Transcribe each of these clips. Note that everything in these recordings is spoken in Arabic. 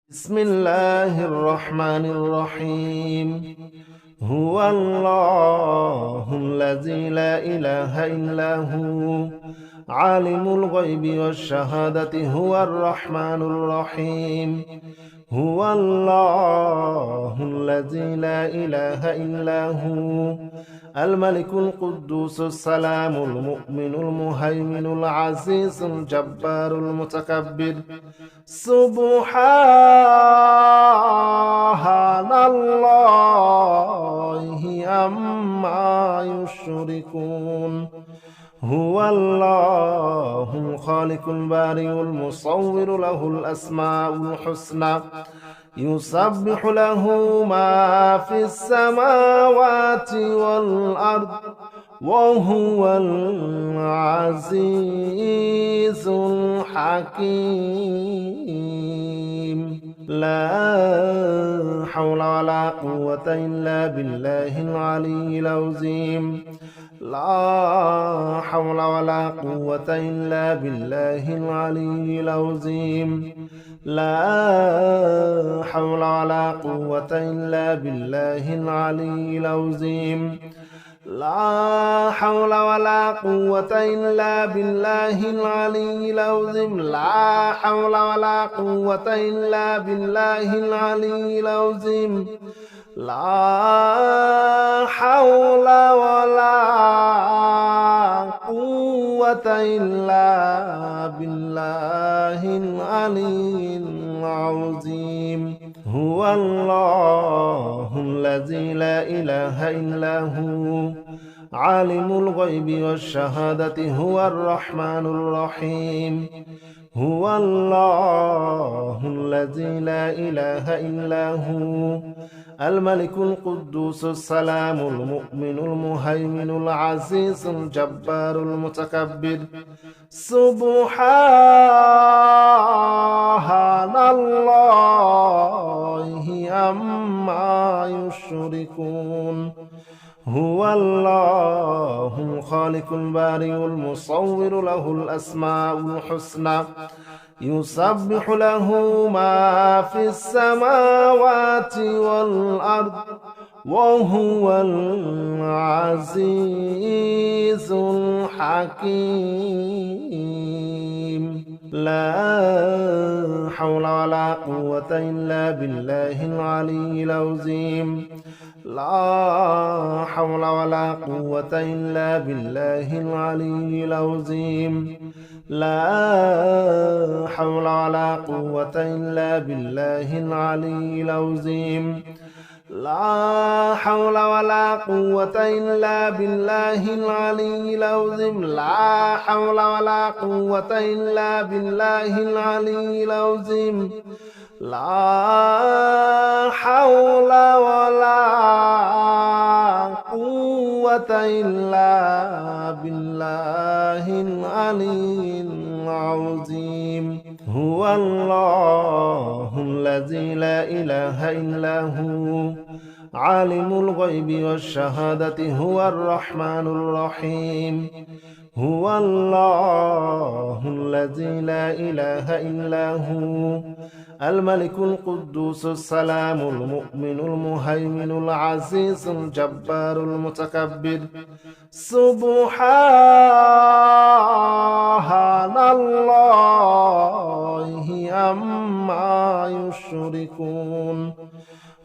بسم الله الرحمن الرحيم. هو الله الذي لا إله إلا هو عالم الغيب والشهادة هو الرحمن الرحيم. هو الله الذي لا إله إلا هو الملك القدوس السلام المؤمن المهيمن العزيز الجبار المتكبر. سبحان الله عما يشركون. هو الله الخالق البارئ المصور له الأسماء الحسنى يسبح له ما في السماوات والأرض وهو العزيز الحكيم. لا حول ولا قوة إلا بالله العلي العظيم. لا حول ولا قوة إلا بالله العلي العظيم. لا حول ولا قوة إلا بالله العلي العظيم. لا حول ولا قوة إلا بالله العلي العظيم. لا حول ولا قوة إلا بالله العلي العظيم. لا حول ولا قوة إلا بالله العلي العظيم. هو الله الذي لا إله إلا هو عالم الغيب والشهادة هو الرحمن الرحيم. هو الله الذي لا إله إلا هو الملك القدوس السلام المؤمن المهيمن العزيز الجبار المتكبر. سبحان الله عما يشركون. هو الله الخالق البارئ المصور له الأسماء الحسنى يسبح له ما في السماوات والأرض وهو العزيز الحكيم. لا حول ولا قوة إلا بالله العلي العظيم. لا حول ولا قوة إلا بالله العلي العظيم. لا حول ولا قوة إلا بالله العلي العظيم. لا حول ولا قوة إلا بالله العلي العظيم. لا حول ولا قوة إلا بالله العلي العظيم. لا حول ولا قوة إلا بالله العلي العظيم. هو الله الذي لا إله إلا هو عالم الغيب والشهادة هو الرحمن الرحيم. هو الله الذي لا إله إلا هو الملك القدوس السلام المؤمن المهيمن العزيز الجبار المتكبر. سبحان الله عما يشركون.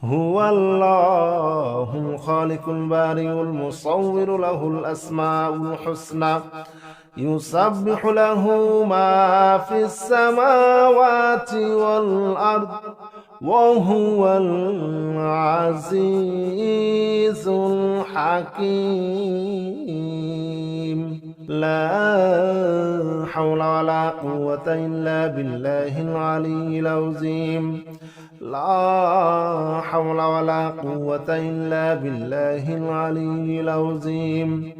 هو الله الخالق البارئ المصور له الأسماء الحسنى يسبح له ما في السماوات والأرض وهو العزيز الحكيم. لا حول ولا قوة إلا بالله العلي العظيم. لا حول ولا قوة إلا بالله العلي العظيم.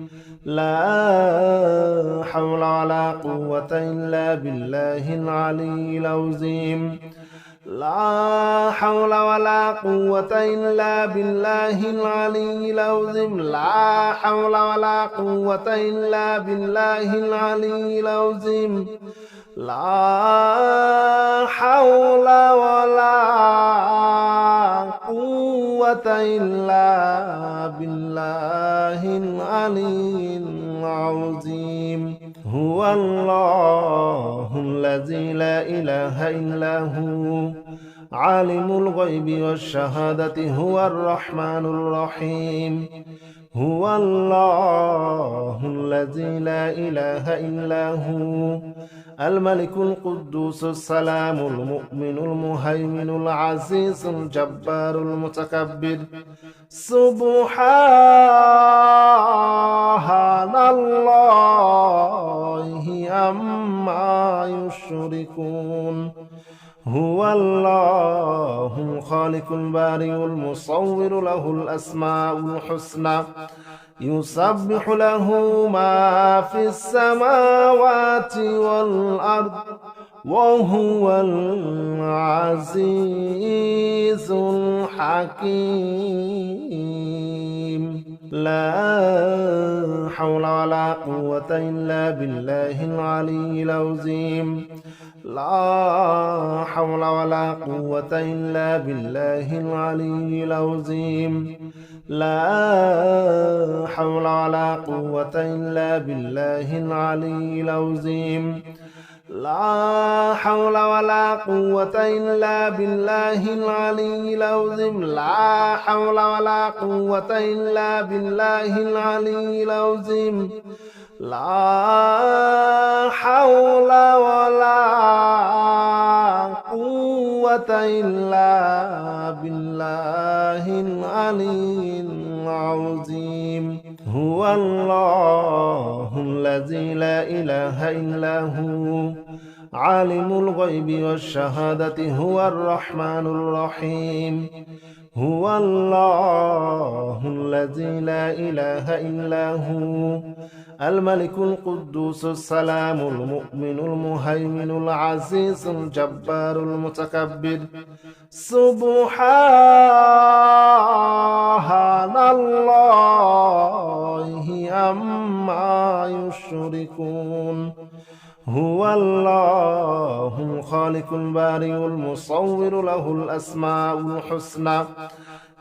لا حول ولا قوة إلا بالله العلي العظيم. لا حول ولا قوة إلا بالله العلي العظيم. لا حول ولا قوة إلا بالله العلي العظيم. لا حول ولا إلا بالله العلي العظيم هو الله الذي لا إله إلا هو عالم الغيب والشهادة هو الرحمن الرحيم هو الله الذي لا إله إلا هو الملك القدوس السلام المؤمن المهيمن العزيز الجبار المتكبر سبحان الله عما يشركون هو الله الخالق البارئ المصور له الأسماء الحسنى يسبح له ما في السماوات والأرض وهو العزيز الحكيم لا حول ولا قوة إلا بالله العلي العظيم لا حول ولا قوة إلا بالله العلي العظيم لا حول ولا قوة إلا بالله العلي العظيم لا حول ولا قوة إلا بالله العلي العظيم لا حول ولا قوة إلا بالله العلي العظيم لا حول ولا قوة إلا بالله العلي العظيم هو الله الذي لا إله إلا هو عالم الغيب والشهادة هو الرحمن الرحيم هو الله الذي لا إله إلا هو الملك القدوس السلام المؤمن المهيمن العزيز الجبار المتكبر سبحان الله عما يشركون هو الله الخالق البارئ المصور له الأسماء الحسنى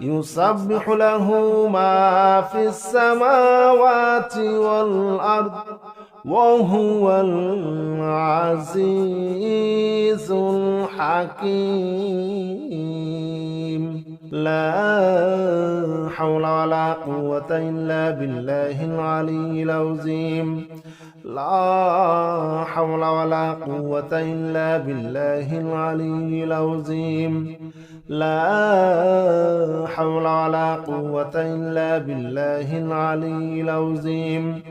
يسبح له ما في السماوات والأرض وهو العزيز الحكيم لا حول ولا قوة إلا بالله العلي العظيم لا حول ولا قوة إلا بالله العلي العظيم لا حول ولا قوة إلا بالله العلي العظيم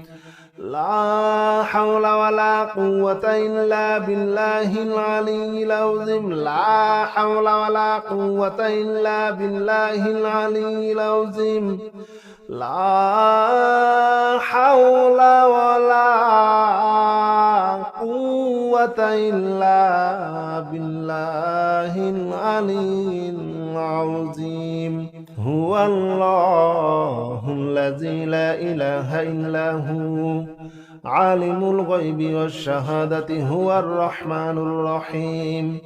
لا حول ولا قوة إلا بالله العلي العظيم لا حول ولا قوة إلا بالله العلي العظيم لا حول ولا قوة إلا بالله العلي العظيم هو الله الذي لا إله إلا هو عالم الغيب والشهادة هو الرحمن الرحيم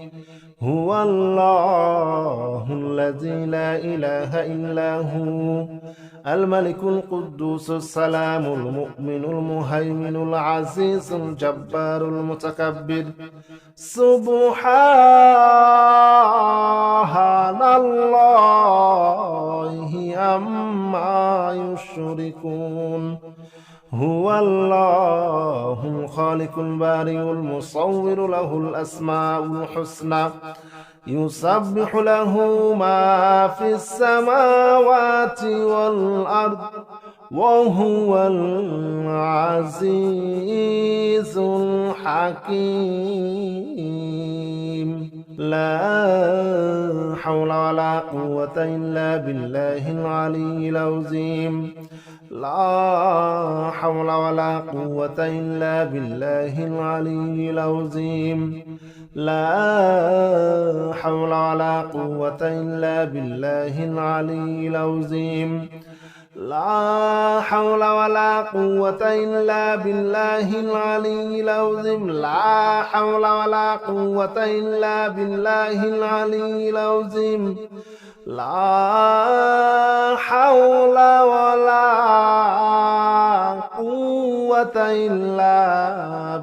هو الله الذي لا إله إلا هو الملك القدوس السلام المؤمن المهيمن العزيز الجبار المتكبر سبحان الله عما يشركون هو الله الخالق البارئ المصور له الأسماء الحسنى يسبح له ما في السماوات والأرض وهو العزيز الحكيم لا حول ولا قوة إلا بالله العلي العظيم لا حول ولا قوة إلا بالله العلي العظيم لا حول ولا قوة إلا بالله العلي العظيم لا حول ولا قوة إلا بالله العلي العظيم لا حول ولا قوة إلا بالله العلي العظيم لا حول ولا قوة إلا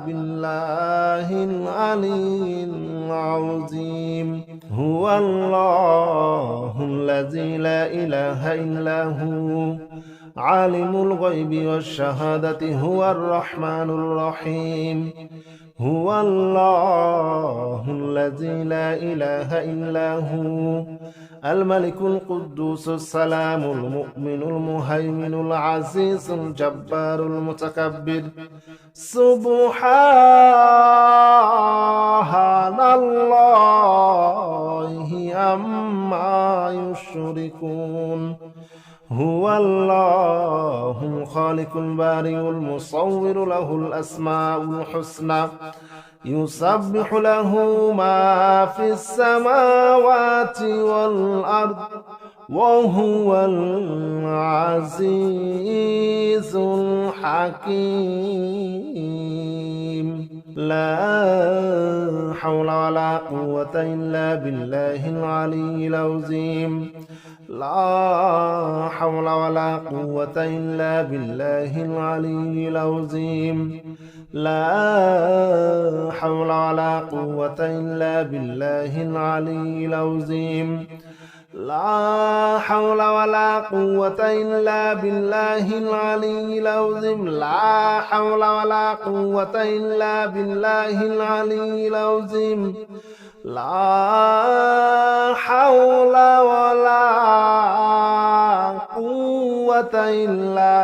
بالله العلي العظيم. هو الله الذي لا إله إلا هو عالم الغيب والشهادة هو الرحمن الرحيم. هو الله الذي لا إله إلا هو الملك القدوس السلام المؤمن المهيمن العزيز الجبار المتكبر. سبحان الله عما يشركون. هو الله الخالق البارئ المصور له الأسماء الحسنى يسبح له ما في السماوات والأرض وهو العزيز الحكيم. لا حول ولا قوة إلا بالله العلي العظيم. لا حول ولا قوة إلا بالله العلي العظيم. لا حول ولا قوة إلا بالله العلي العظيم. لا حول ولا قوة إلا بالله العلي العظيم. لا حول ولا قوة إلا بالله العلي العظيم. لا حول ولا قوة إلا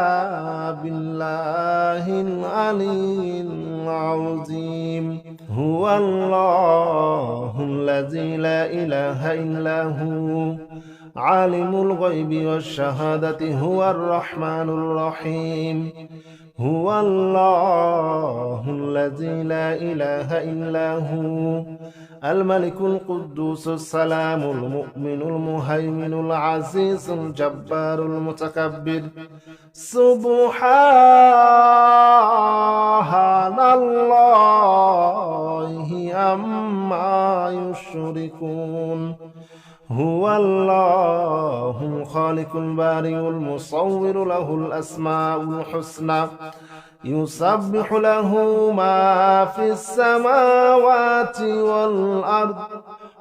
بالله العلي العظيم. هو الله الذي لا إله إلا هو عالم الغيب والشهادة هو الرحمن الرحيم. هو الله الذي لا إله إلا هو الملك القدوس السلام المؤمن المهيمن العزيز الجبار المتكبر. سبحان الله عما يشركون. هو الله الخالق البارئ المصور له الأسماء الحسنى يسبح له ما في السماوات والأرض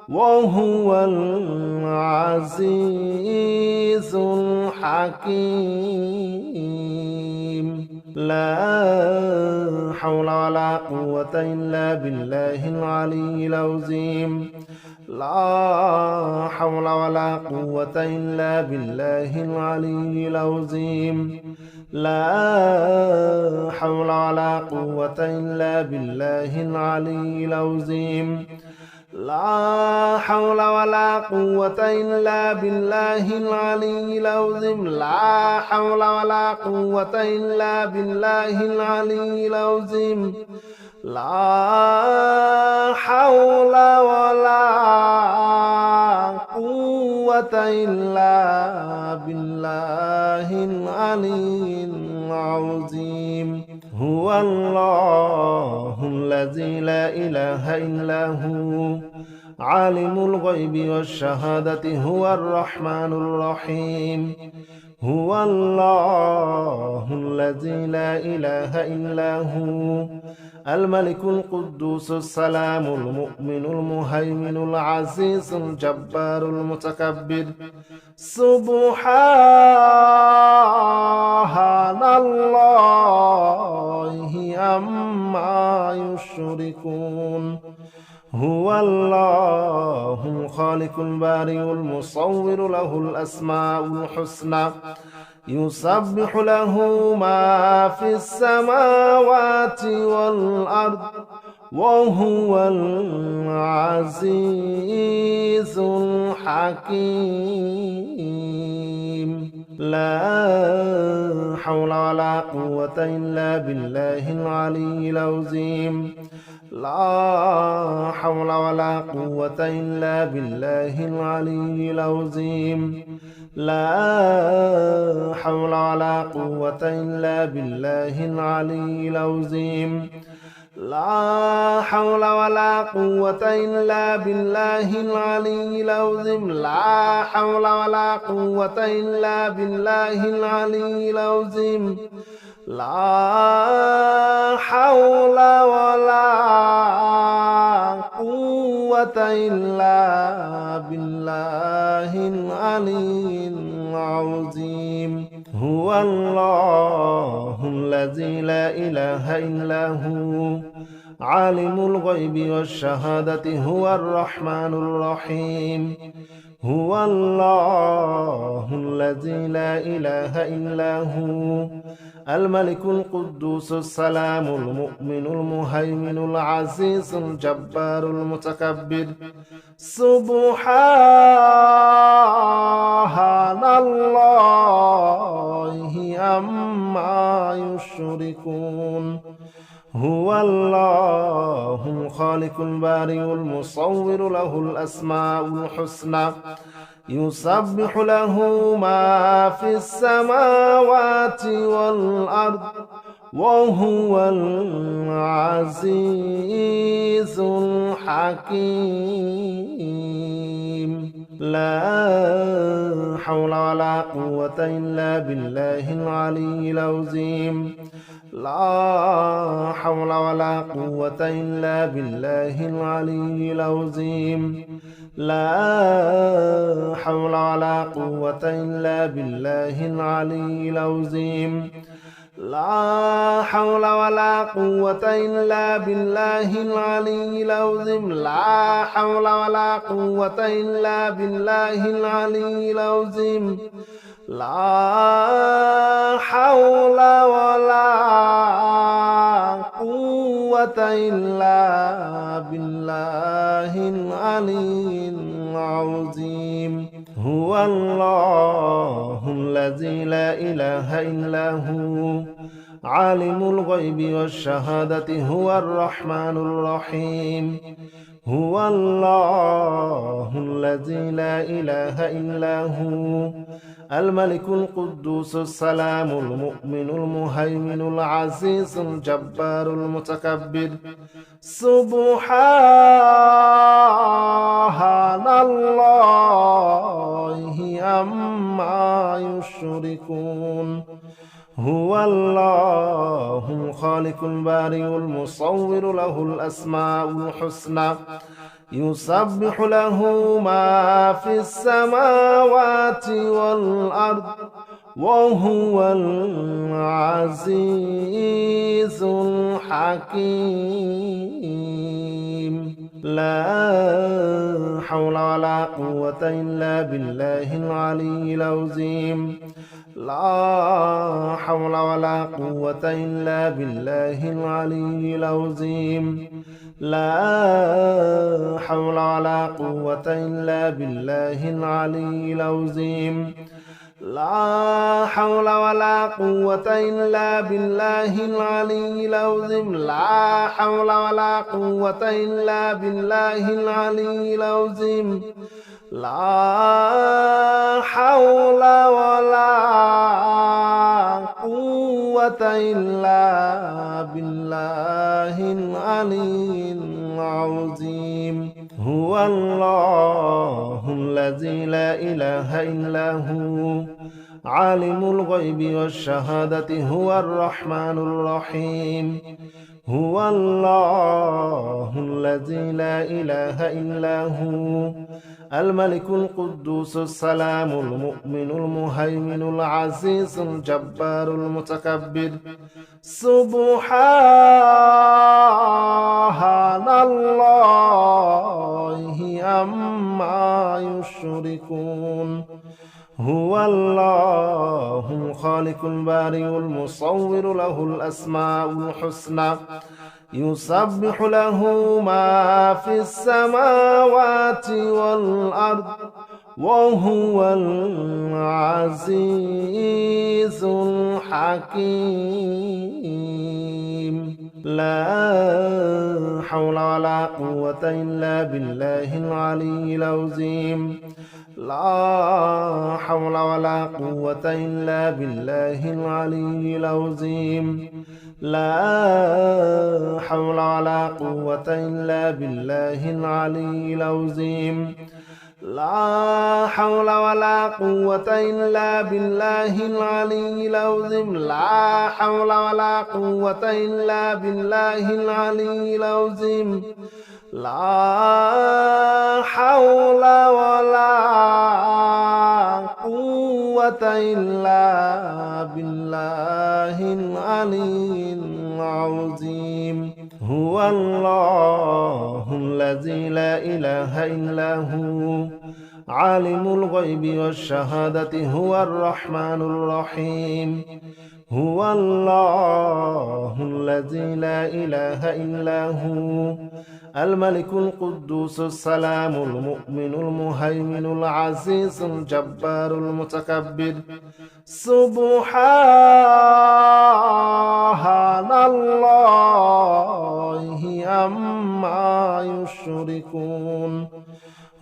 وهو العزيز الحكيم. لا حول ولا قوة إلا بالله العلي العظيم. لا حول ولا قوة إلا بالله العلي العظيم. لا حول ولا قوة إلا بالله العلي العظيم. لا حول ولا قوة إلا بالله العلي العظيم. لا حول ولا قوة إلا بالله العلي العظيم. لا حول ولا قوة إلا بالله العلي العظيم. هو الله الذي لا إله إلا هو عالم الغيب والشهادة هو الرحمن الرحيم. هو الله الذي لا إله إلا هو الملك القدوس السلام المؤمن المهيمن العزيز الجبار المتكبر. سبحان الله عما يشركون. هو الله الخالق البارئ المصور له الأسماء الحسنى يسبح له ما في السماوات والأرض وهو العزيز الحكيم. لا حول ولا قوة إلا بالله العلي العظيم. لا حول ولا قوة إلا بالله العلي العظيم. لا حول ولا قوة إلا بالله العلي العظيم. لا حول ولا قوة إلا بالله العلي العظيم. لا حول ولا قوة إلا بالله العلي العظيم. لا حول ولا قوة إلا بالله العلي العظيم. هو الله الذي لا إله إلا هو عالم الغيب والشهادة هو الرحمن الرحيم. هو الله الذي لا إله إلا هو الملك القدوس السلام المؤمن المهيمن العزيز الجبار المتكبر. سبحان الله عما يشركون. هو الله الخالق البارئ المصور له الأسماء الحسنى يسبح له ما في السماوات والأرض وهو العزيز الحكيم. لا حول ولا قوة إلا بالله العلي العظيم. لا حول ولا قوة إلا بالله العلي العظيم. لا حول ولا قوة إلا بالله العلي العظيم. لا حول ولا قوة إلا بالله العلي العظيم. لا حول ولا قوة إلا بالله العلي العظيم. لا حول ولا قوة إلا بالله العلي العظيم. هو الله الذي لا إله إلا هو عالم الغيب والشهادة هو الرحمن الرحيم. هو الله الذي لا إله إلا هو الملك القدوس السلام المؤمن المهيمن العزيز الجبار المتكبر. سبحان الله عما يشركون. هو الله الخالق البارئ المصور له الأسماء الحسنى يسبح له ما في السماوات والأرض وهو العزيز الحكيم. لا حول ولا قوة إلا بالله العلي العظيم. لا حول ولا قوة إلا بالله العلي العظيم. لا حول ولا قوة إلا بالله العلي العظيم. لا حول ولا قوة إلا بالله العلي العظيم. لا حول ولا قوة إلا بالله العلي العظيم. لا حول ولا قوة إلا بالله العلي العظيم. هو الله الذي لا إله إلا هو عالم الغيب والشهادة هو الرحمن الرحيم. هو الله الذي لا إله إلا هو الملك القدوس السلام المؤمن المهيمن العزيز الجبار المتكبر. سبحان الله عما يشركون. هو الله الخالق البارئ المصور له الأسماء الحسنى يسبح له ما في السماوات والأرض وهو العزيز الحكيم. لا حول ولا قوة إلا بالله العلي العظيم. لا حول ولا قوة إلا بالله العلي العظيم. لا حول ولا قوة إلا بالله العلي العظيم لا حول ولا قوة إلا بالله العلي العظيم لا حول ولا قوة إلا بالله العلي العظيم لا حول ولا قوة إلا بالله العلي العظيم هو الله الذي لا إله إلا هو عالم الغيب والشهادة هو الرحمن الرحيم هو الله الذي لا إله إلا هو الملك القدوس السلام المؤمن المهيمن العزيز الجبار المتكبر سبحان الله عما يشركون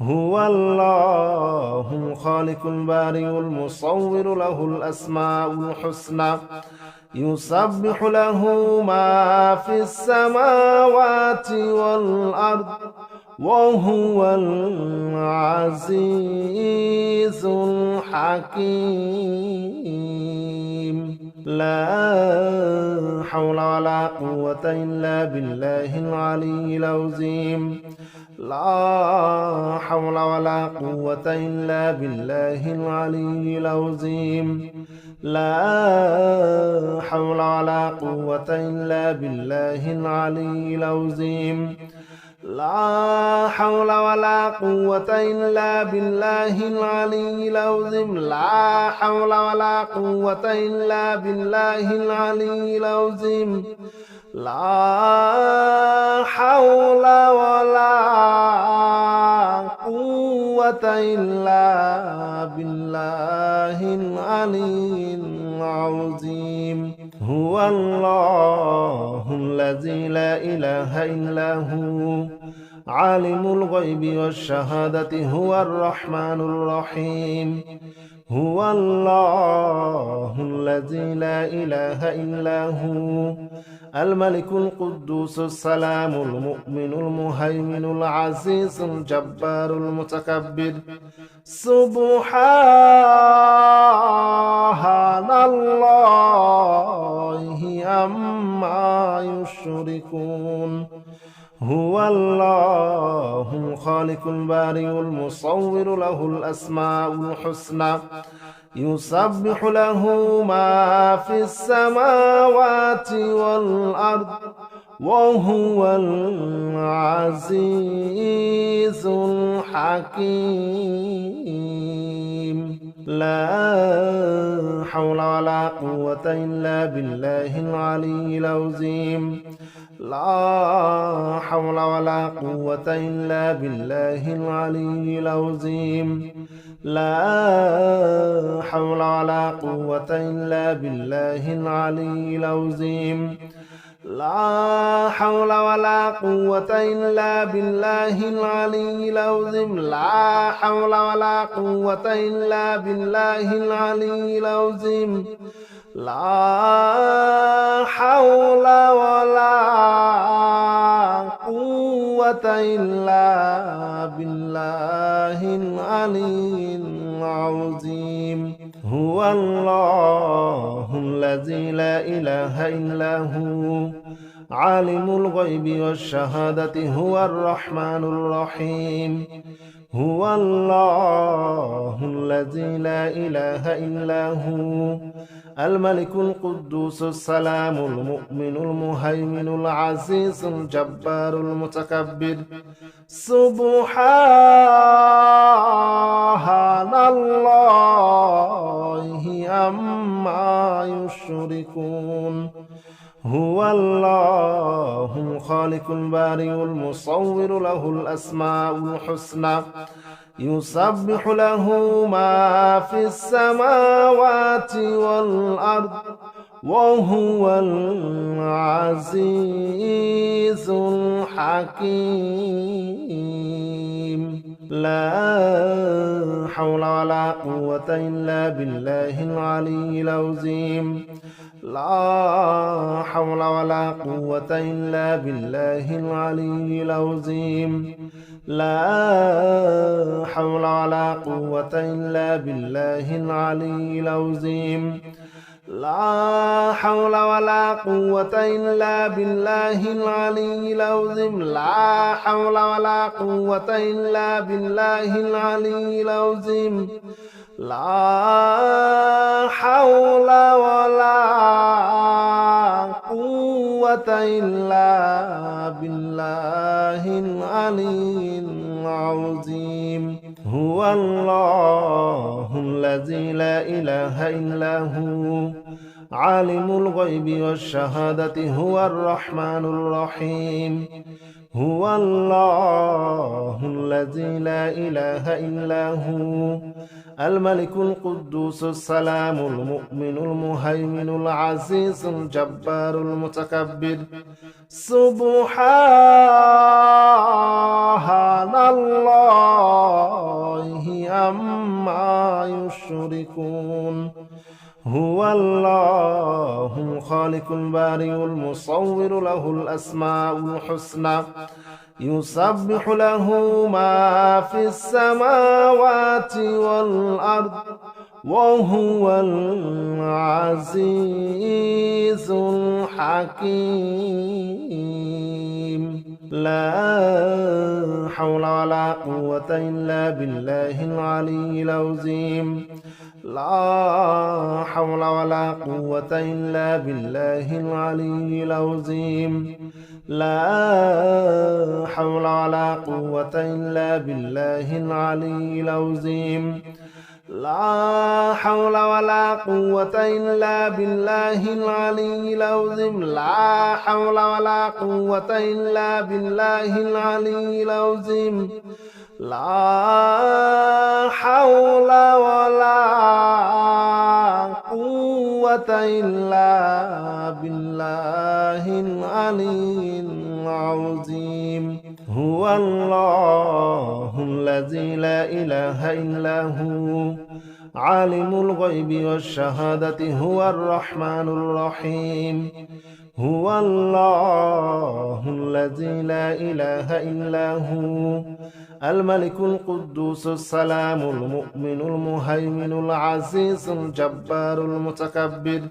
هو الله الخالق البارئ المصور له الأسماء الحسنى يسبح له ما في السماوات والأرض وهو العزيز الحكيم لا حول ولا قوة إلا بالله العلي العظيم لا حول ولا قوة إلا بالله العلي العظيم لا حول ولا قوة إلا بالله العلي العظيم لا حول ولا قوة إلا بالله العلي العظيم لا حول ولا قوة إلا بالله العلي العظيم لا حول ولا قوة إلا بالله العلي العظيم هو الله الذي لا إله إلا هو عالم الغيب والشهادة هو الرحمن الرحيم هو الله الذي لا إله إلا هو الملك القدوس السلام المؤمن المهيمن العزيز الجبار المتكبر سبحان الله عما يشركون هو الله الخالق البارئ المصور له الأسماء الحسنى يسبح له ما في السماوات والأرض وهو العزيز الحكيم لا حول ولا قوة إلا بالله العلي العظيم لا حول ولا قوة إلا بالله العلي العظيم لا حول ولا قوة إلا بالله العلي العظيم لا حول ولا قوة إلا بالله العلي العظيم لا حول ولا قوة إلا بالله العلي العظيم لا حول ولا قوة إلا بالله العلي العظيم هو الله الذي لا إله إلا هو عالم الغيب والشهادة هو الرحمن الرحيم هو الله الذي لا إله إلا هو الملك القدوس السلام المؤمن المهيمن العزيز الجبار المتكبر سبحان الله عما يشركون هو الله الخالق البارئ المصور له الأسماء الحسنى يسبح له ما في السماوات والأرض وهو العزيز الحكيم لا حول ولا قوة إلا بالله العلي العظيم لا حول ولا قوة إلا بالله العلي العظيم لا حول ولا قوة إلا بالله العلي العظيم لا حول ولا قوة إلا بالله العلي العظيم لا حول ولا قوة إلا بالله العلي العظيم لا حول ولا قوة إلا بالله العلي العظيم هو الله الذي لا إله إلا هو عالم الغيب والشهادة هو الرحمن الرحيم هو الله الذي لا إله إلا هو الملك القدوس السلام المؤمن المهيمن العزيز الجبار المتكبر سبحان الله عما يشركون هو الله الخالق البارئ المصور له الأسماء الحسنى يسبح له ما في السماوات والأرض وهو العزيز الحكيم لا حول ولا قوة إلا بالله العلي العظيم لا حول ولا قوة إلا بالله العلي العظيم لا حول ولا قوة إلا بالله العلي العظيم لا حول ولا قوة إلا بالله العلي العظيم لا حول ولا قوة إلا بالله العلي العظيم لا حول ولا قوة إلا بالله العلي العظيم هو الله الذي لا إله إلا هو عالم الغيب والشهادة هو الرحمن الرحيم هو الله الذي لا إله إلا هو الملك القدوس السلام المؤمن المهيمن العزيز الجبار المتكبر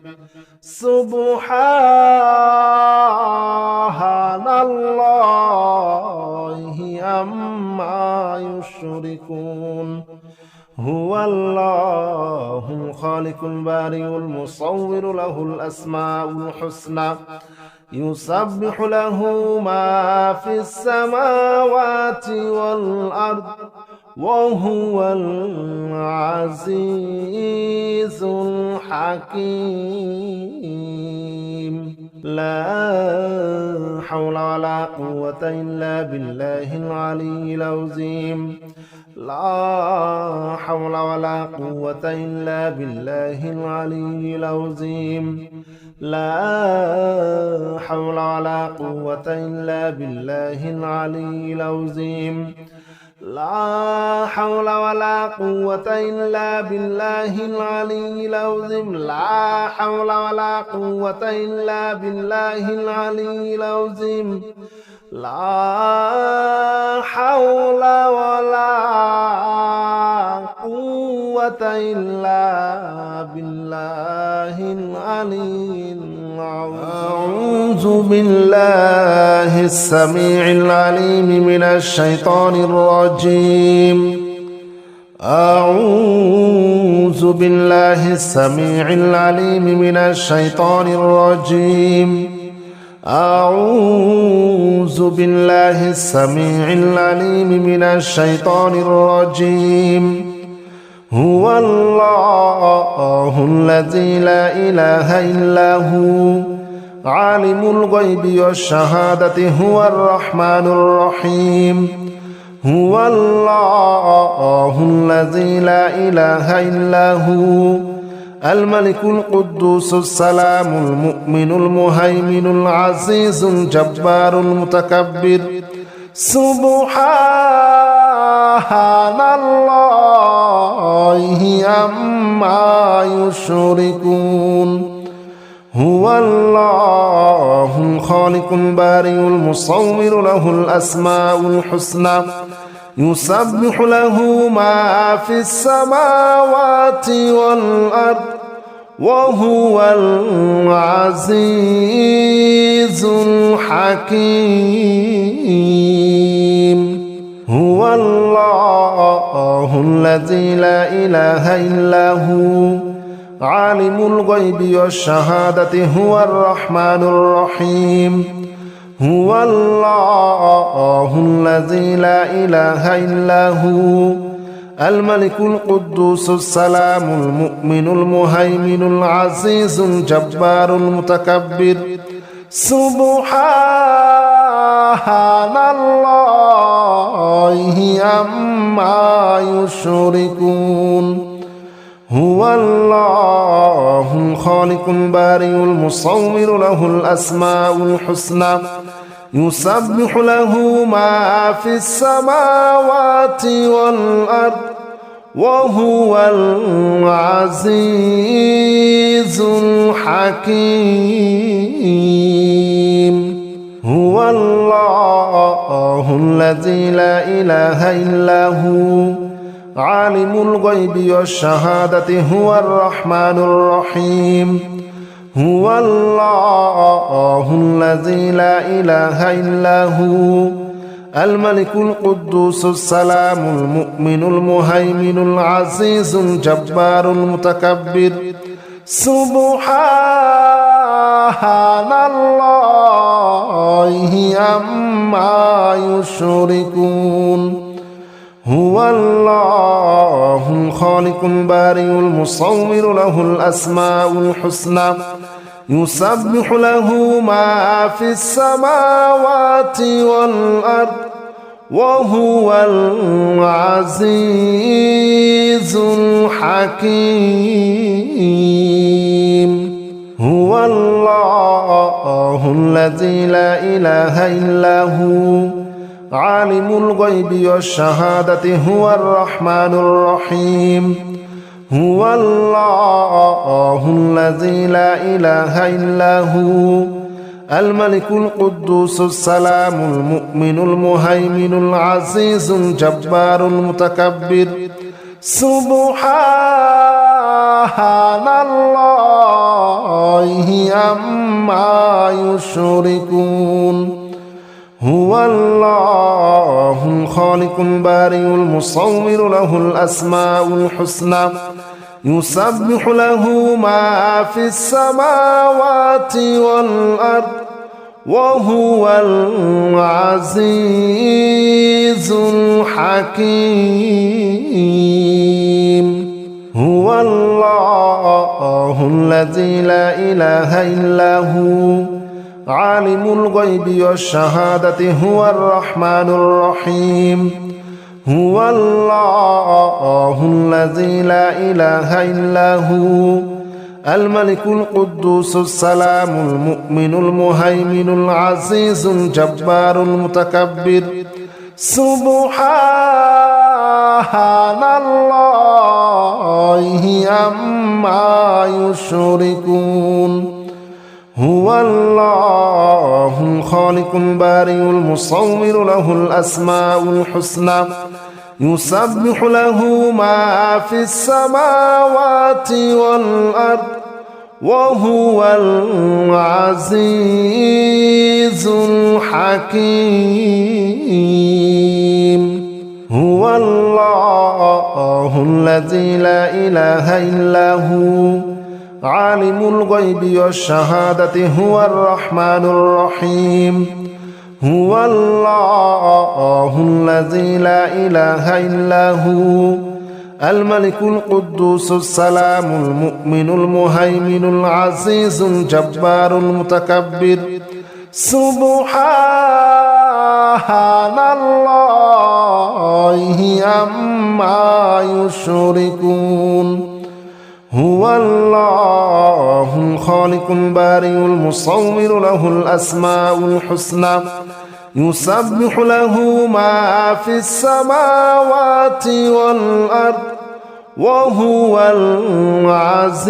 سبحان الله عما يشركون هو الله الخالق البارئ المصور له الأسماء الحسنى يسبح له ما في السماوات والأرض وهو العزيز الحكيم لا حول ولا قوة إلا بالله العلي العظيم لا حول ولا قوة إلا بالله العلي العظيم لا حول ولا قوة إلا بالله العلي العظيم لا حول ولا قوة إلا بالله العلي العظيم لا حول ولا قوة إلا بالله العلي العظيم لا حول ولا قوة إلا بالله العلي العظيم أعوذ بالله السميع العليم من الشيطان الرجيم أعوذ بالله السميع العليم من الشيطان الرجيم أعوذ بالله السميع العليم من الشيطان الرجيم هو الله الذي لا إله إلا هو عالم الغيب والشهادة هو الرحمن الرحيم هو الله الذي لا إله إلا هو الملك القدوس السلام المؤمن المهيمن العزيز الجبار المتكبر Subhanallahi amma yushrikun. هو الله الخالق البارئ المصور له الأسماء الحسنى يسبح له ما في السماوات والأرض وهو العزيز الحكيم. هو الله الذي لا إله إلا هو عالم الغيب والشهادة هو الرحمن الرحيم. هو الله الذي لا إله إلا هو الملك القدوس السلام المؤمن المهيمن العزيز الجبار المتكبر. سبحان الله عما يشركون. هو الله الخالق البارئ المصور له الأسماء الحسنى يسبح له ما في السماوات والأرض وهو العزيز الحكيم. هو الله الذي لا إله إلا هو عالم الغيب والشهادة هو الرحمن الرحيم. هو الله الذي لا إله إلا هو الملك القدوس السلام المؤمن المهيمن العزيز الجبار المتكبر. سبحان الله عما يشركون. هو الله الخالق البارئ المصور له الأسماء الحسنى يسبح له ما في السماوات والأرض وهو العزيز الحكيم. هو الله الذي لا إله إلا هو عالم الغيب والشهادة هو الرحمن الرحيم. هو الله الذي لا إله إلا هو الملك القدوس السلام المؤمن المهيمن العزيز الجبار المتكبر. سبحان الله عما يشركون. هو الله الخالق البارئ المصور له الأسماء الحسنى يسبح له ما في السماوات والأرض وهو العزيز الحكيم. هو الله الذي لا إله إلا هو عالم الغيب والشهادة هو الرحمن الرحيم. هو الله الذي لا إله إلا هو الملك القدوس السلام المؤمن المهيمن العزيز الجبار المتكبر. سبحان الله عما يشركون. هو الله الخالق البارئ المصور له الأسماء الحسنى يسبح له ما في السماوات والأرض وهو العزيز الحكيم. هو الله الذي لا إله إلا هو عالم الغيب والشهادة هو الرحمن الرحيم. هو الله الذي لا إله إلا هو الملك القدوس السلام المؤمن المهيمن العزيز الجبار المتكبر. سبحان الله عما يشركون. هو الله الخالق البارئ المصور له الأسماء الحسنى يسبح له ما في السماوات والأرض وهو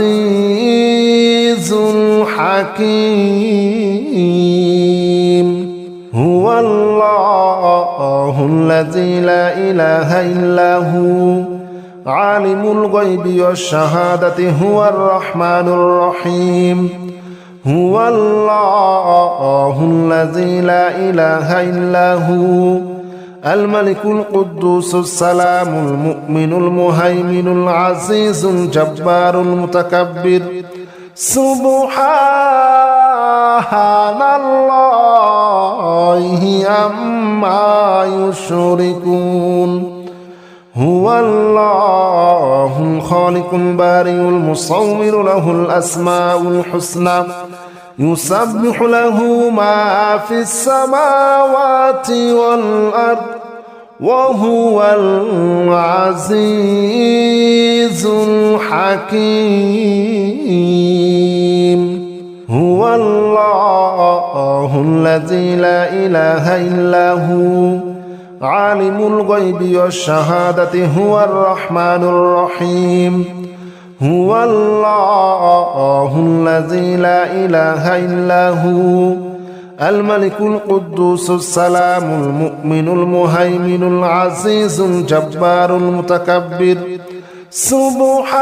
العزيز الحكيم. هو الله الذي لا إله إلا هو عالم الغيب والشهادة هو الرحمن الرحيم. هو الله الذي لا إله إلا هو الملك القدوس السلام المؤمن المهيمن العزيز الجبار المتكبر. سبحان الله عما يشركون. هو الله الخالق البارئ المصور له الأسماء الحسنى يسبح له ما في السماوات والأرض وهو العزيز الحكيم. هو الله الذي لا إله إلا هو عالم الغيب والشهادة هو الرحمن الرحيم. هو الله الذي لا إله إلا هو الملك القدوس السلام المؤمن المهيمن العزيز الجبار المتكبر. سبحان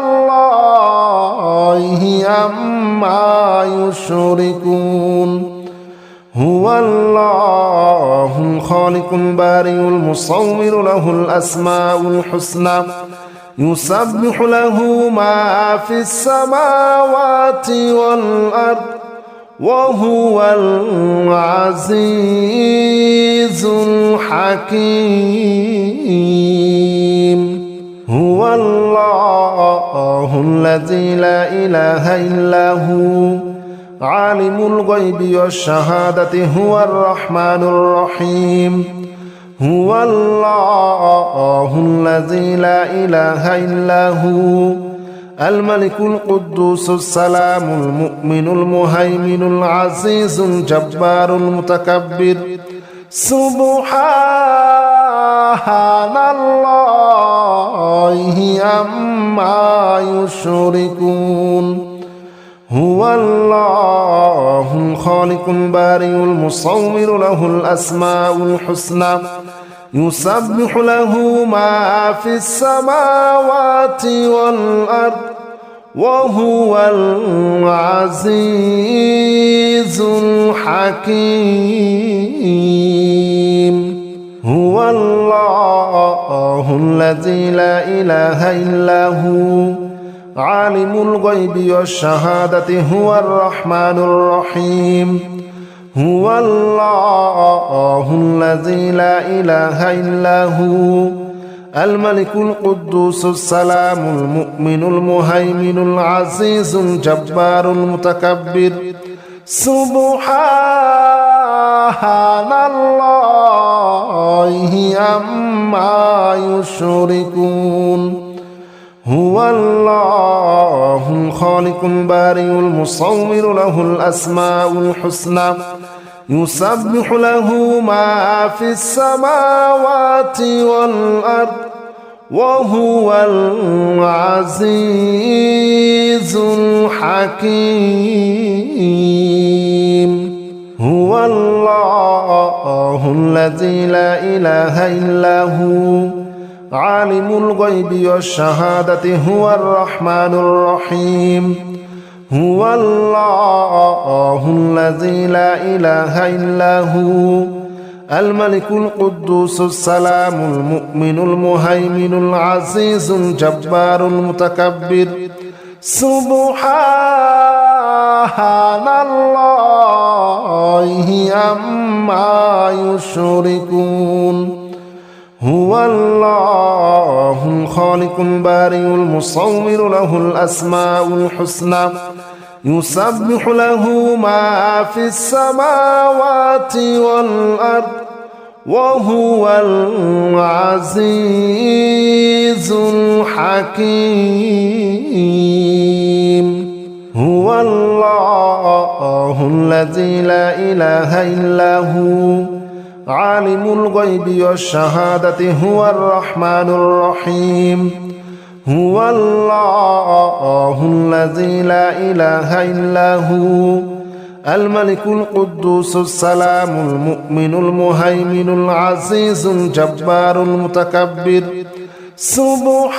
الله عما يشركون. هو الله الخالق البارئ المصور له الأسماء الحسنى يسبح له ما في السماوات والأرض وهو العزيز الحكيم. هو الله الذي لا إله إلا هو عالم الغيب والشهادة هو الرحمن الرحيم. هو الله الذي لا إله إلا هو الملك القدوس السلام المؤمن المهيمن العزيز الجبار المتكبر. سبحان الله عما يشركون. هو الله الخالق البارئ المصور له الأسماء الحسنى يسبح له ما في السماوات والأرض وهو العزيز الحكيم. هو الله الذي لا إله إلا هو عالم الغيب والشهادة هو الرحمن الرحيم. هو الله الذي لا إله إلا هو الملك القدوس السلام المؤمن المهيمن العزيز الجبار المتكبر. سبحان الله عما يشركون. هو الله الخالق البارئ المصور له الأسماء الحسنى يسبح له ما في السماوات والأرض وهو العزيز الحكيم. هو الله الذي لا إله إلا هو عالم الغيب والشهادة هو الرحمن الرحيم. هو الله الذي لا إله إلا هو الملك القدوس السلام المؤمن المهيمن العزيز الجبار المتكبر. سبحان الله عما يشركون. هو الله الخالق البارئ المصور له الأسماء الحسنى يسبح له ما في السماوات والأرض وهو العزيز الحكيم. هو الله الذي لا إله إلا هو عالم الغيب والشهادة هو الرحمن الرحيم هو الله الذي لا إله إلا هو الملك القدوس السلام المؤمن المهيمن العزيز الجبار المتكبر سبحان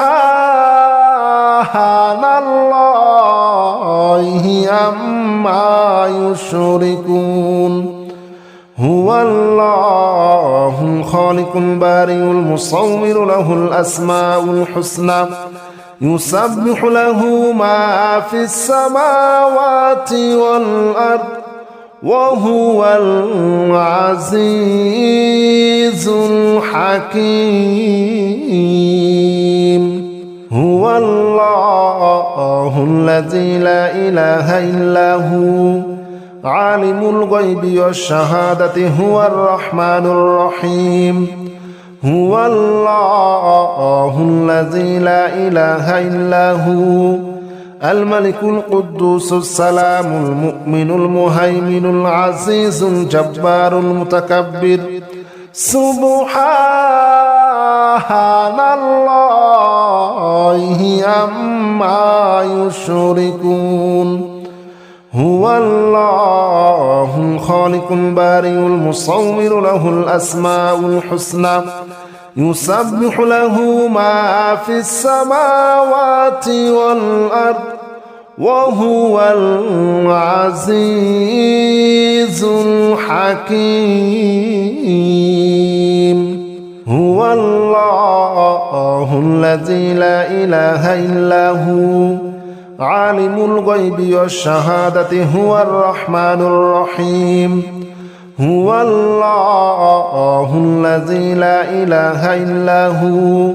الله عما يشركون هو الله الخالق البارئ المصور له الأسماء الحسنى يسبح له ما في السماوات والأرض وهو العزيز الحكيم هو الله الذي لا إله إلا هو عالم الغيب والشهادة هو الرحمن الرحيم هو الله الذي لا إله إلا هو الملك القدوس السلام المؤمن المهيمن العزيز الجبار المتكبر سبحان الله عما يشركون هو الله الخالق البارئ المصور له الأسماء الحسنى يسبح له ما في السماوات والأرض وهو العزيز الحكيم هو الله الذي لا إله إلا هو عالم الغيب والشهادة هو الرحمن الرحيم هو الله الذي لا إله إلا هو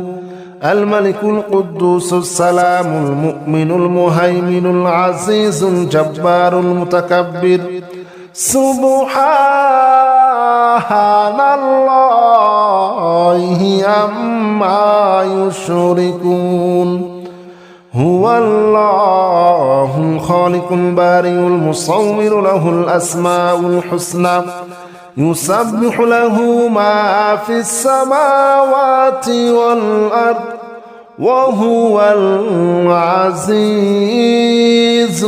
الملك القدوس السلام المؤمن المهيمن العزيز الجبار المتكبر سبحان الله عما يشركون هو الله الخالق البارئ المصور له الأسماء الحسنى يسبح له ما في السماوات والأرض وهو العزيز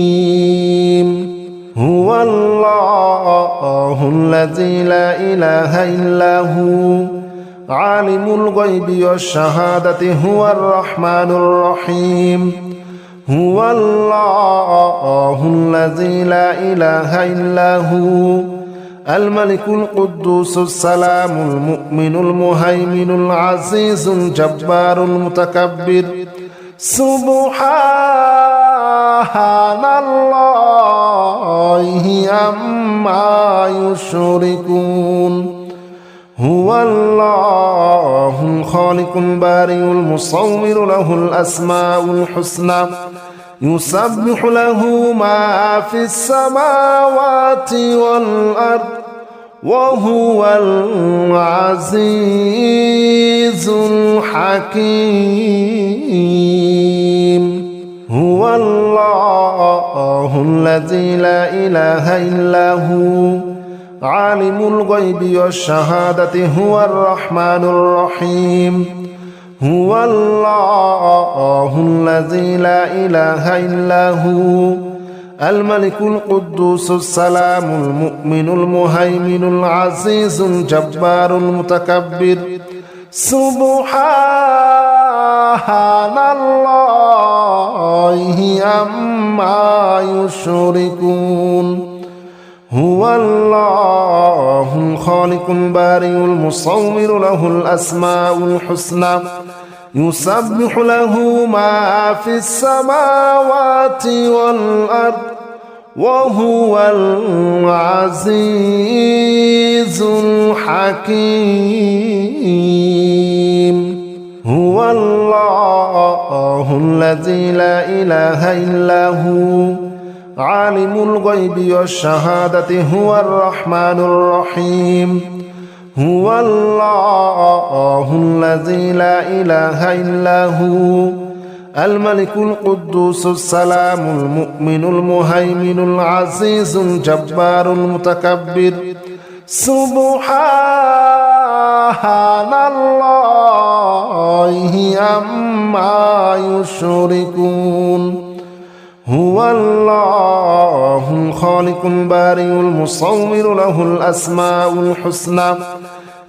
الحكيم هو الله الذي لا إله إلا هو عالم الغيب والشهادة هو الرحمن الرحيم هو الله الذي لا إله إلا هو الملك القدوس السلام المؤمن المهيمن العزيز الجبار المتكبر سبحان الله عما يشركون هو الله الخالق البارئ المصور له الأسماء الحسنى يسبح له ما في السماوات والأرض وهو العزيز الحكيم هو الله الذي لا إله إلا هو عالم الغيب والشهادة هو الرحمن الرحيم هو الله الذي لا إله إلا هو الملك القدوس السلام المؤمن المهيمن العزيز الجبار المتكبر سبحان الله عما يشركون هو الله الخالق البارئ المصور له الأسماء الحسنى يسبح له ما في السماوات والأرض وهو العزيز الحكيم هو الله الذي لا إله إلا هو عالم الغيب والشهادة هو الرحمن الرحيم هو الله الذي لا إله إلا هو الملك القدوس السلام المؤمن المهيمن العزيز الجبار المتكبر سبحان الله عما يشركون هو الله الخالق البارئ المصور له الأسماء الحسنى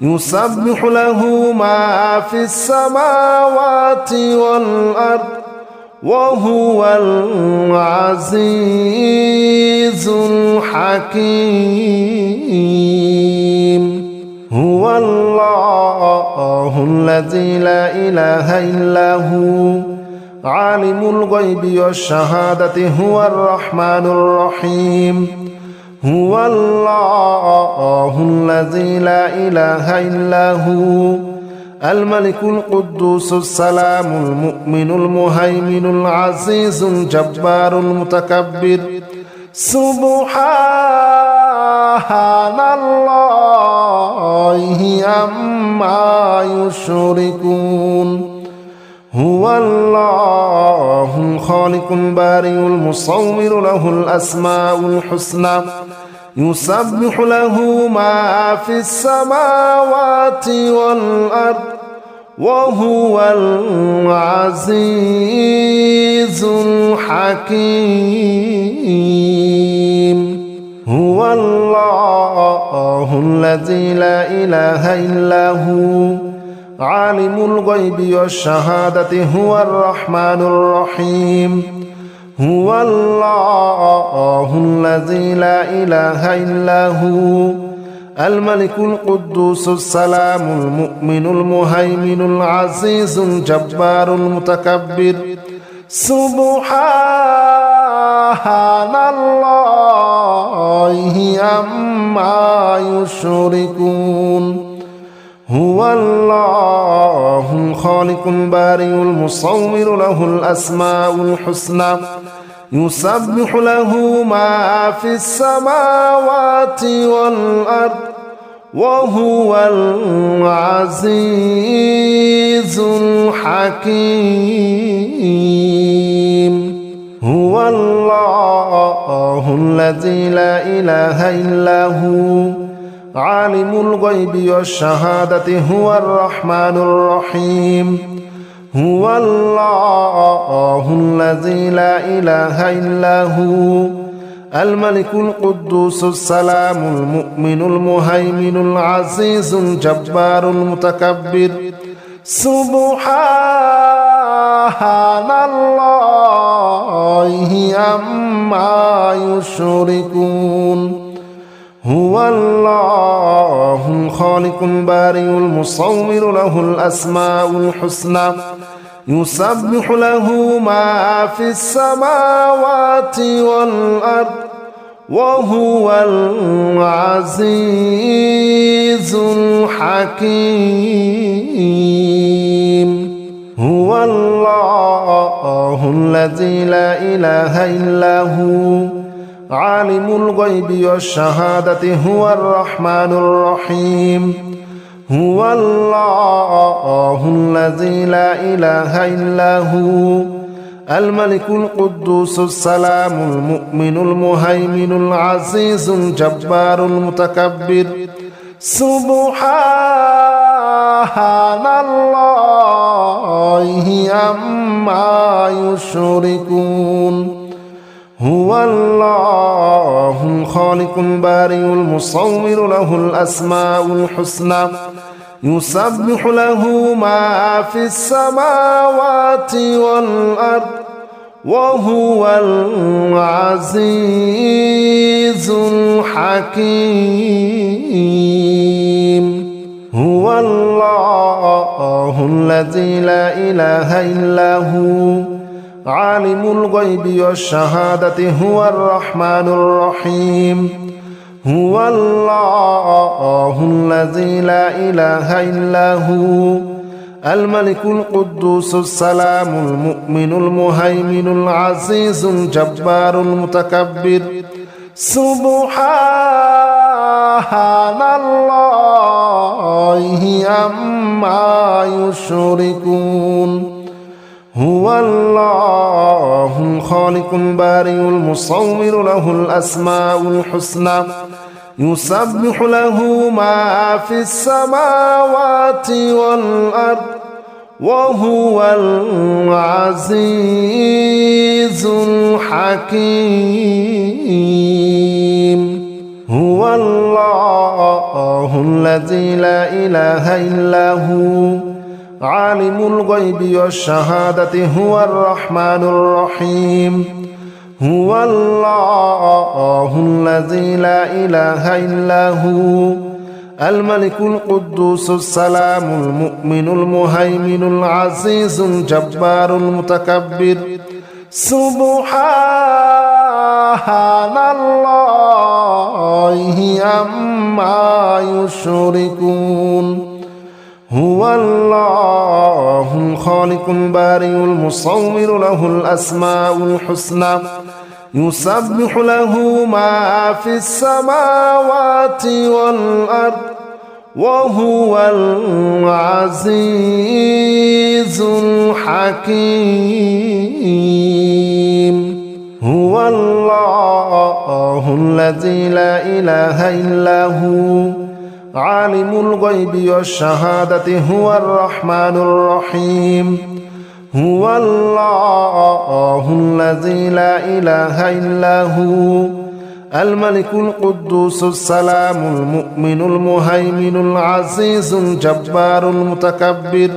يسبح له ما في السماوات والأرض وهو العزيز الحكيم هو الله الذي لا إله إلا هو عالم الغيب والشهادة هو الرحمن الرحيم هو الله الذي لا إله إلا هو الملك القدوس السلام المؤمن المهيمن العزيز الجبار المتكبر سبحان الله عما يشركون هو الله الخالق البارئ المصور له الأسماء الحسنى يسبح له ما في السماوات والأرض وهو العزيز الحكيم هو الله الذي لا إله إلا هو عالم الغيب والشهادة هو الرحمن الرحيم هو الله الذي لا إله إلا هو الملك القدوس السلام المؤمن المهيمن العزيز الجبار المتكبر سبحان الله عما يشركون هو الله الخالق البارئ المصور له الأسماء الحسنى يسبح له ما في السماوات والأرض وهو العزيز الحكيم هو الله الذي لا إله إلا هو عالم الغيب والشهادة هو الرحمن الرحيم هو الله الذي لا إله إلا هو الملك القدوس السلام المؤمن المهيمن العزيز الجبار المتكبر سبحان الله عما يشركون هو الله الخالق البارئ المصور له الأسماء الحسنى يسبح له ما في السماوات والأرض وهو العزيز الحكيم هو الله الذي لا إله إلا هو عالم الغيب والشهادة هو الرحمن الرحيم هو الله الذي لا إله إلا هو الملك القدوس السلام المؤمن المهيمن العزيز الجبار المتكبر سبحان الله عما يشركون هو الله الخالق البارئ المصور له الأسماء الحسنى يسبح له ما في السماوات والأرض وهو العزيز الحكيم هو الله الذي لا إله إلا هو عالم الغيب والشهادة هو الرحمن الرحيم هو الله الذي لا إله إلا هو الملك القدوس السلام المؤمن المهيمن العزيز الجبار المتكبر سبحان الله عما يشركون هو الله الخالق البارئ المصور له الأسماء الحسنى يسبح له ما في السماوات والأرض وهو العزيز الحكيم هو الله الذي لا إله إلا هو عالم الغيب والشهادة هو الرحمن الرحيم هو الله الذي لا إله إلا هو الملك القدوس السلام المؤمن المهيمن العزيز الجبار المتكبر سبحان الله عما يشركون هو الله الخالق البارئ المصور له الأسماء الحسنى يسبح له ما في السماوات والأرض وهو العزيز الحكيم هو الله الذي لا إله إلا هو عالم الغيب والشهادة هو الرحمن الرحيم هو الله الذي لا إله إلا هو الملك القدوس السلام المؤمن المهيمن العزيز الجبار المتكبر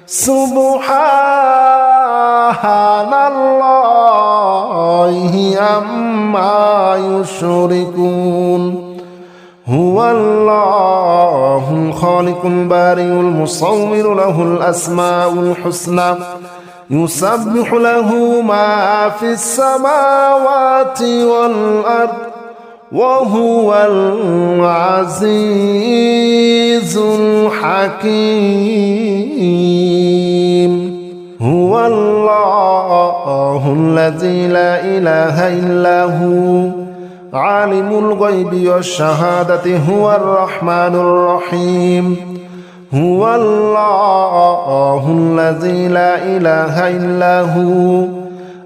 سبحان الله عما يشركون هو الله الخالق البارئ المصور له الأسماء الحسنى يسبح له ما في السماوات والأرض وهو العزيز الحكيم هو الله الذي لا إله إلا هو عالم الغيب والشهادة هو الرحمن الرحيم هو الله الذي لا إله إلا هو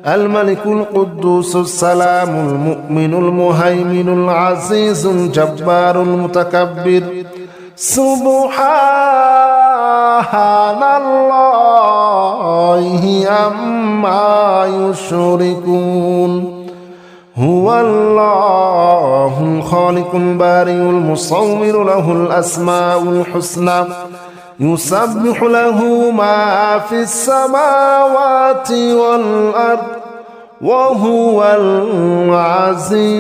الملك القدوس السلام المؤمن المهيمن العزيز الجبار المتكبر سبحان الله عما يشركون هو الله الخالق البارئ المصور له الأسماء الحسنى يسبح له ما في السماوات والأرض وهو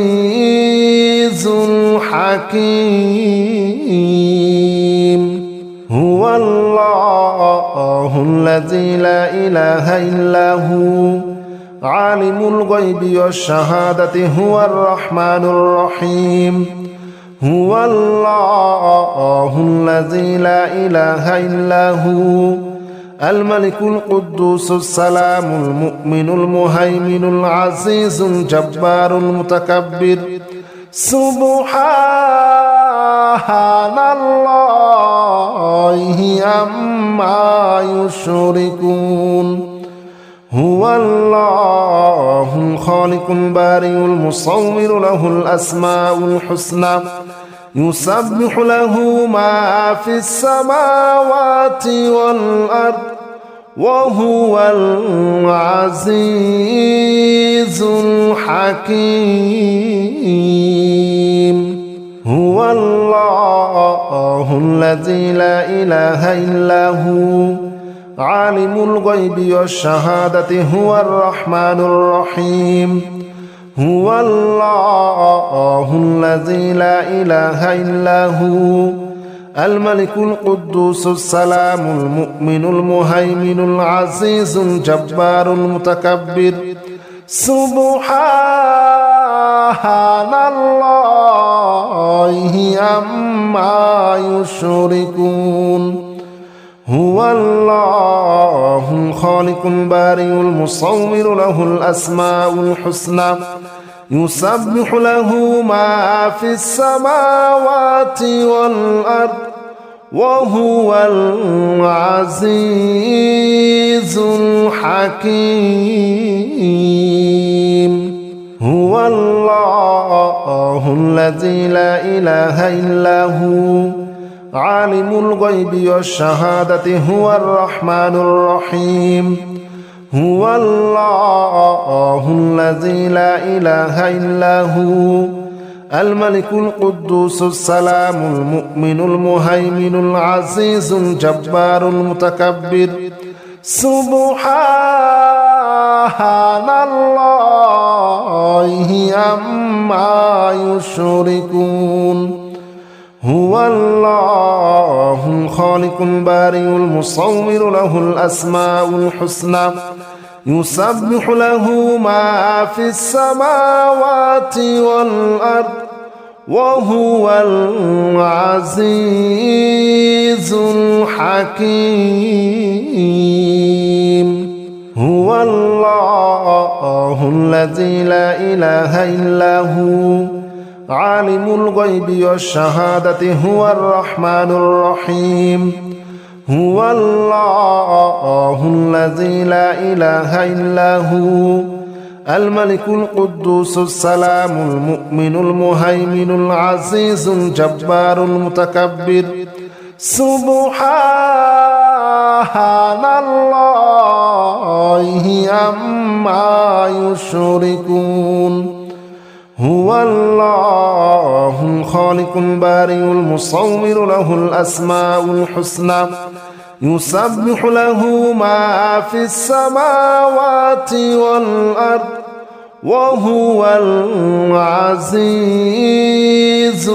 العزيز الحكيم هو الله الذي لا إله إلا هو عالم الغيب والشهادة هو الرحمن الرحيم هو الله الذي لا إله إلا هو الملك القدوس السلام المؤمن المهيمن العزيز الجبار المتكبر سبحان الله عما يشركون هو الله الخالق البارئ المصور له الأسماء الحسنى يسبح له ما في السماوات والأرض وهو العزيز الحكيم هو الله الذي لا إله إلا هو عالم الغيب والشهادة هو الرحمن الرحيم هو الله الذي لا إله إلا هو الملك القدوس السلام المؤمن المهيمن العزيز الجبار المتكبر سبحان الله عما يشركون هو الله الخالق البارئ المصور له الأسماء الحسنى يسبح له ما في السماوات والأرض وهو العزيز الحكيم حكيم هو الله الذي لا إله إلا هو عالم الغيب والشهادة هو الرحمن الرحيم هو الله الذي لا إله إلا هو الملك القدوس السلام المؤمن المهيمن العزيز الجبار المتكبر سبحان الله عما يشركون هو الله الخالق البارئ المصور له الأسماء الحسنى يسبح له ما في السماوات والأرض وهو العزيز الحكيم هو الله الذي لا إله إلا هو عالم الغيب والشهادة هو الرحمن الرحيم هو الله الذي لا إله إلا هو الملك القدوس السلام المؤمن المهيمن العزيز الجبار المتكبر سبحان الله عما يشركون هو الله الخالق البارئ المصور له الأسماء الحسنى يسبح له ما في السماوات والأرض وهو العزيز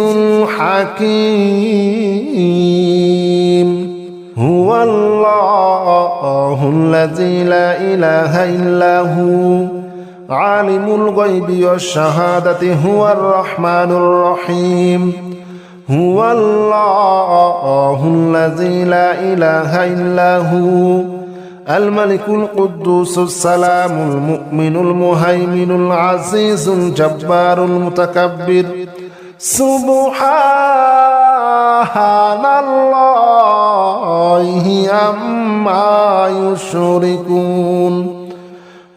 الحكيم هو الله الذي لا إله إلا هو عالم الغيب والشهادة هو الرحمن الرحيم هو الله الذي لا إله إلا هو الملك القدوس السلام المؤمن المهيمن العزيز الجبار المتكبر سبحان الله عما يشركون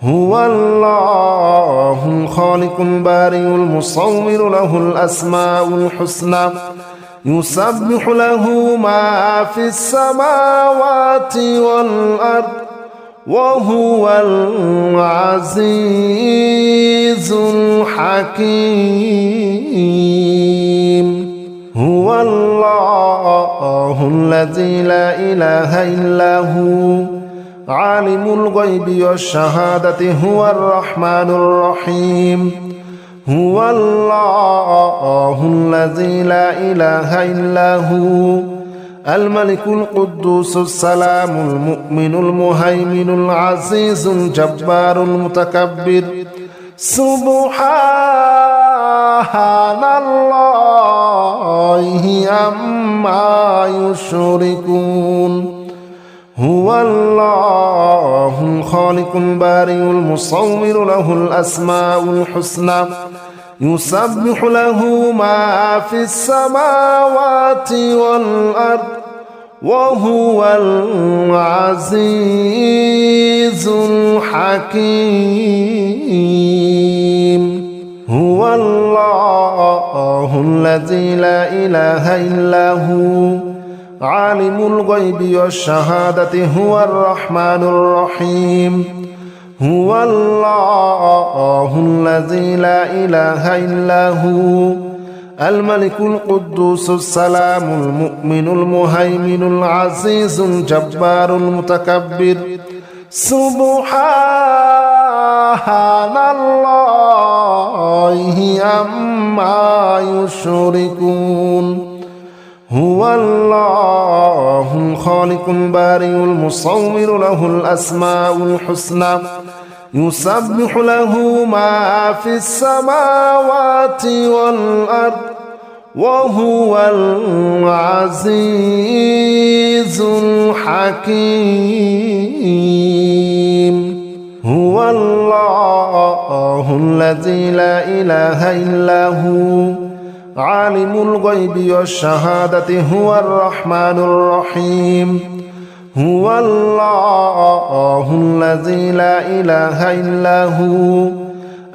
هو الله الخالق البارئ المصور له الأسماء الحسنى يسبح له ما في السماوات والأرض وهو العزيز الحكيم هو الله الذي لا إله إلا هو عالم الغيب والشهادة هو الرحمن الرحيم هو الله الذي لا إله إلا هو الملك القدوس السلام المؤمن المهيمن العزيز الجبار المتكبر سبحان الله عما يشركون هو الله الخالق البارئ المصور له الأسماء الحسنى يسبح له ما في السماوات والأرض وهو العزيز الحكيم هو الله الذي لا إله إلا هو عالم الغيب والشهادة هو الرحمن الرحيم هو الله الذي لا إله إلا هو الملك القدوس السلام المؤمن المهيمن العزيز الجبار المتكبر سبحان الله عما يشركون هو الله الخالق البارئ المصور له الأسماء الحسنى يسبح له ما في السماوات والأرض وهو العزيز الحكيم هو الله الذي لا إله إلا هو عالم الغيب والشهادة هو الرحمن الرحيم هو الله الذي لا إله إلا هو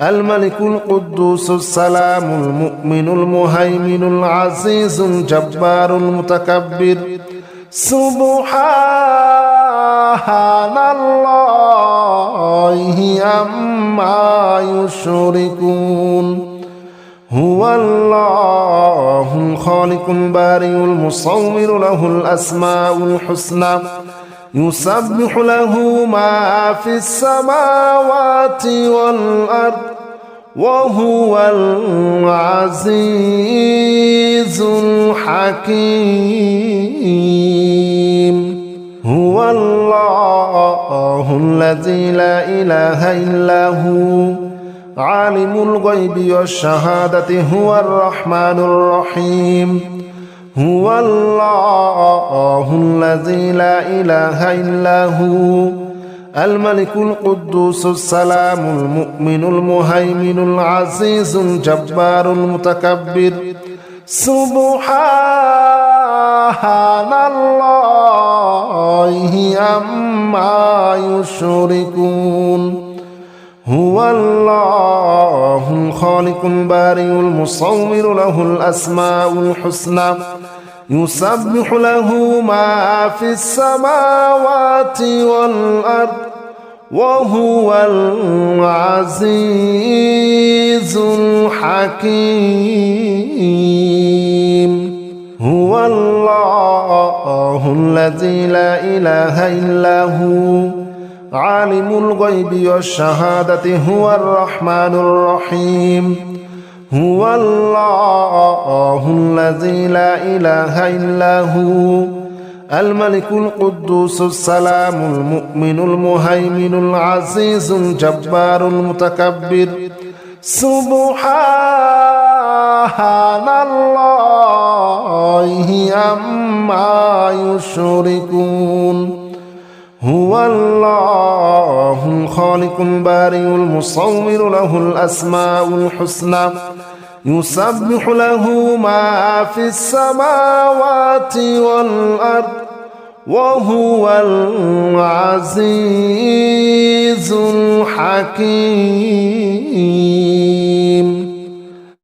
الملك القدوس السلام المؤمن المهيمن العزيز الجبار المتكبر سبحان الله عما يشركون هو الله الخالق البارئ المصور له الأسماء الحسنى يسبح له ما في السماوات والأرض وهو العزيز الحكيم هو الله الذي لا إله إلا هو عالم الغيب والشهادة هو الرحمن الرحيم هو الله الذي لا إله إلا هو الملك القدوس السلام المؤمن المهيمن العزيز الجبار المتكبر سبحان الله عما يشركون هو الله الخالق البارئ المصور له الأسماء الحسنى يسبح له ما في السماوات والأرض وهو العزيز الحكيم هو الله الذي لا إله إلا هو عالم الغيب والشهادة هو الرحمن الرحيم هو الله الذي لا إله إلا هو الملك القدوس السلام المؤمن المهيمن العزيز الجبار المتكبر سبحان الله عما يشركون هو الله الخالق البارئ المصور له الأسماء الحسنى يسبح له ما في السماوات والأرض وهو العزيز الحكيم